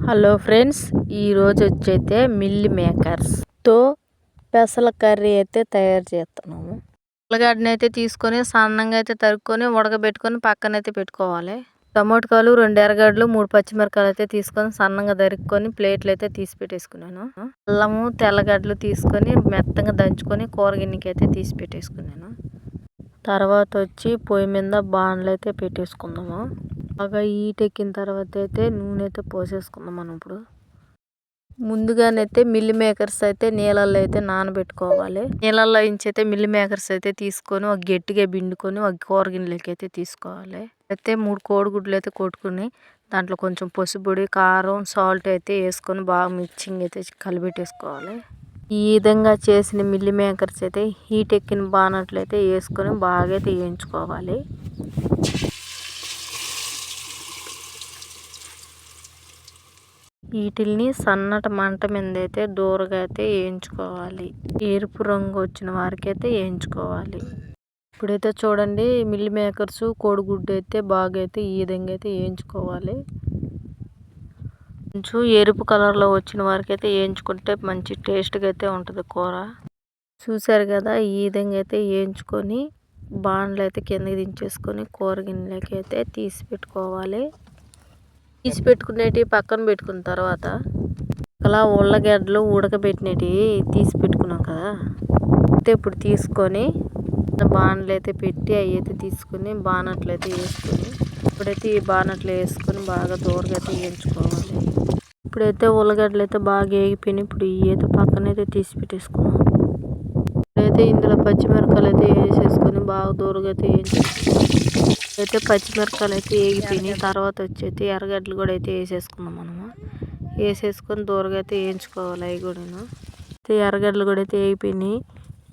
Hello friends, ఈరోజు వచ్చైతే mill మేకర్స్తో పెసల curry అయితే తయారు చేస్తున్నాము. ఉల్లగడ్డని అయితే తీసుకొని సన్నంగా అయితే తరుక్కొని ఉడకబెట్టుకొని పక్కనైతే పెట్టుకోవాలి. టమోటాలు 2 ఎర్రగడ్డలు 3 పచ్చిమిరకాయలు అయితే తీసుకొని సన్నంగా తరుక్కొని ప్లేట్లు అయితే తీసి పెట్టేసుకున్నాను. అల్లము తెల్లగడ్డలు తీసుకొని మెత్తగా దంచుకొని కూర గిన్నెకి అయితే తీసి పెట్టేసుకున్నాను. తర్వాత వచ్చి పొయ్యి మీద బాండ్లు అయితే పెట్టేసుకుందాము. బాగా హీట్ ఎక్కిన తర్వాత అయితే నూనె అయితే పోసేసుకుందాం. మనం ఇప్పుడు ముందుగానైతే మిల్ మేకర్స్ అయితే నీళ్ళల్లో అయితే నానబెట్టుకోవాలి. నీళ్ళల్లో ఇంచి అయితే మిల్ మేకర్స్ అయితే తీసుకొని ఒక గట్టిగా పిండుకొని ఒక కూర గిన్నెలకి అయితే తీసుకోవాలి. అయితే 3 కోడిగుడ్లు అయితే కొట్టుకుని దాంట్లో కొంచెం పసుపొడి, కారం, సాల్ట్ అయితే వేసుకొని బాగా మిక్సింగ్ అయితే కలిపెట్టేసుకోవాలి. ఈ విధంగా చేసిన మిల్ మేకర్స్ అయితే హీట్ ఎక్కిన బానట్లు అయితే వేసుకొని బాగా అయితే వేయించుకోవాలి. వీటిల్ని సన్నటి మంట మీద అయితే దూరగా అయితే వేయించుకోవాలి. ఎరుపు రంగు వచ్చిన వారికి అయితే వేయించుకోవాలి. ఇప్పుడైతే చూడండి, మిల్ మేకర్స్ కోడిగుడ్డు అయితే బాగా అయితే ఈ విధంగా అయితే వేయించుకోవాలి. కొంచెం ఎరుపు కలర్లో వచ్చిన వారికి అయితే వేయించుకుంటే మంచి టేస్ట్గా అయితే ఉంటుంది కూర. చూసారు కదా, ఈ విధంగా అయితే వేయించుకొని బాండ్లు అయితే కిందకి దించేసుకొని కూర గిన్నెలకి అయితే తీసి పెట్టుకోవాలి. తీసి పెట్టుకునేటివి పక్కన పెట్టుకున్న తర్వాత అలా ఉల్లగడ్డలు ఉడకబెట్టినవి తీసి పెట్టుకున్నాం కదా, అయితే ఇప్పుడు తీసుకొని బాణలు అయితే పెట్టి అవి అయితే తీసుకొని బాణట్లు అయితే వేసుకొని ఇప్పుడైతే ఈ బాణట్లు వేసుకొని బాగా దూరగా అయితే వేయించుకోవాలి. ఇప్పుడైతే ఉల్లగడ్డలు అయితే బాగా వేగిపోయినాయి. ఇప్పుడు ఇవి అయితే పక్కన అయితే తీసి పెట్టేసుకున్నాం. ఇప్పుడైతే ఇందులో పచ్చిమిరపకాయలు అయితే వేసేసుకొని బాగా దూరగా అయితే అయితే పచ్చిమిరపకాయలు అయితే వేగిపోయినాయి. తర్వాత వచ్చి ఎర్రగడ్డలు కూడా అయితే వేసేసుకున్నాం. మనము వేసేసుకొని దూరగా అయితే వేయించుకోవాలి. అవి కూడా ఎర్రగడ్డలు కూడా అయితే వేగిపోయినాయి.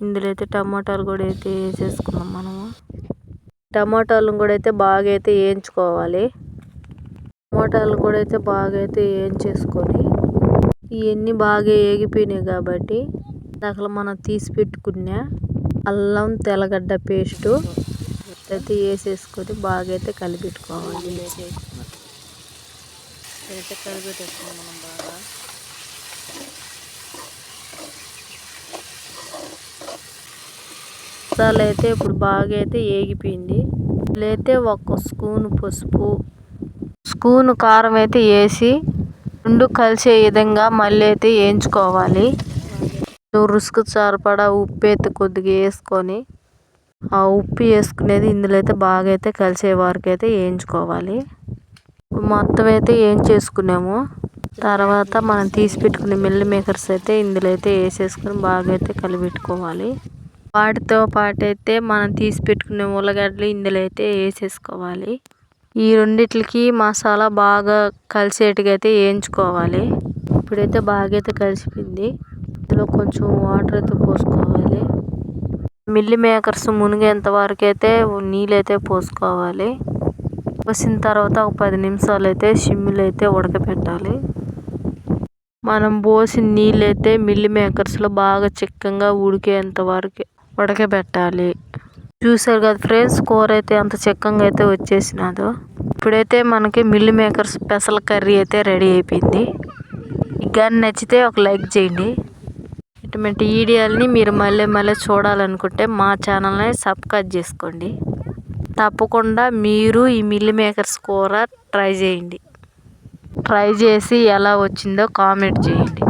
ఇందులో అయితే టమాటాలు కూడా అయితే వేసేసుకున్నాం. మనము టమాటాలను కూడా అయితే బాగా అయితే వేయించుకోవాలి. టమాటాలు కూడా అయితే బాగా అయితే వేయించేసుకొని ఇవన్నీ బాగా వేగిపోయినాయి కాబట్టి దాంట్లో మనం తీసి పెట్టుకున్న అల్లం తెల్లగడ్డ పేస్టు అయితే వేసేసుకొని బాగా అయితే కలిపెట్టుకోవాలి. అయితే కలిపెట్టేసుకున్నాం మనం బాగా. మసాలా అయితే ఇప్పుడు బాగా అయితే వేగిపోయింది. అయితే 1 స్పూన్ పసుపు, స్పూన్ కారం అయితే వేసి 2 కలిసే విధంగా మళ్ళీ అయితే వేయించుకోవాలి. రుసుకు సరిపడా ఉప్పు అయితే కొద్దిగా వేసుకొని ఆ ఉప్పు వేసుకునేది ఇందులో అయితే బాగా అయితే కలిసే వరకు అయితే వేయించుకోవాలి. మొత్తం అయితే వేయించేసుకున్నాము. తర్వాత మనం తీసి పెట్టుకునే మిల్ మేకర్స్ అయితే ఇందులో అయితే వేసేసుకొని బాగా అయితే కలిపెట్టుకోవాలి. వాటితో పాటు అయితే మనం తీసి పెట్టుకునే ఉల్లగడ్డలు ఇందులో అయితే వేసేసుకోవాలి. ఈ రెండిట్లకి మసాలా బాగా కలిసేట్టుగా అయితే వేయించుకోవాలి. ఇప్పుడైతే బాగా అయితే కలిసిపోయింది. ఇందులో కొంచెం వాటర్ అయితే పోసుకోవాలి. మిల్ మేకర్స్ మునిగేంత వరకు అయితే నీళ్ళు అయితే పోసుకోవాలి. పోసిన తర్వాత ఒక 10 నిమిషాలు అయితే సిమ్లో అయితే ఉడకపెట్టాలి. మనం పోసిన నీళ్ళు అయితే మిల్ మేకర్స్లో బాగా చిక్కగా ఉడికేంత వరకు ఉడకబెట్టాలి. చూసారు కదా ఫ్రెండ్స్, కూర అయితే అంత చిక్కగా అయితే వచ్చేసినాదో. ఇప్పుడైతే మనకి మిల్ మేకర్స్ పెసల కర్రీ అయితే రెడీ అయిపోయింది. కానీ నచ్చితే ఒక లైక్ చేయండి. ఇటువంటి వీడియోలని మీరు మళ్ళీ చూడాలనుకుంటే మా ఛానల్ని సబ్స్క్రైబ్ చేసుకోండి. తప్పకుండా మీరు ఈ మిల్ మేకర్స్ కూర ట్రై చేయండి. ట్రై చేసి ఎలా వచ్చిందో కామెంట్ చేయండి.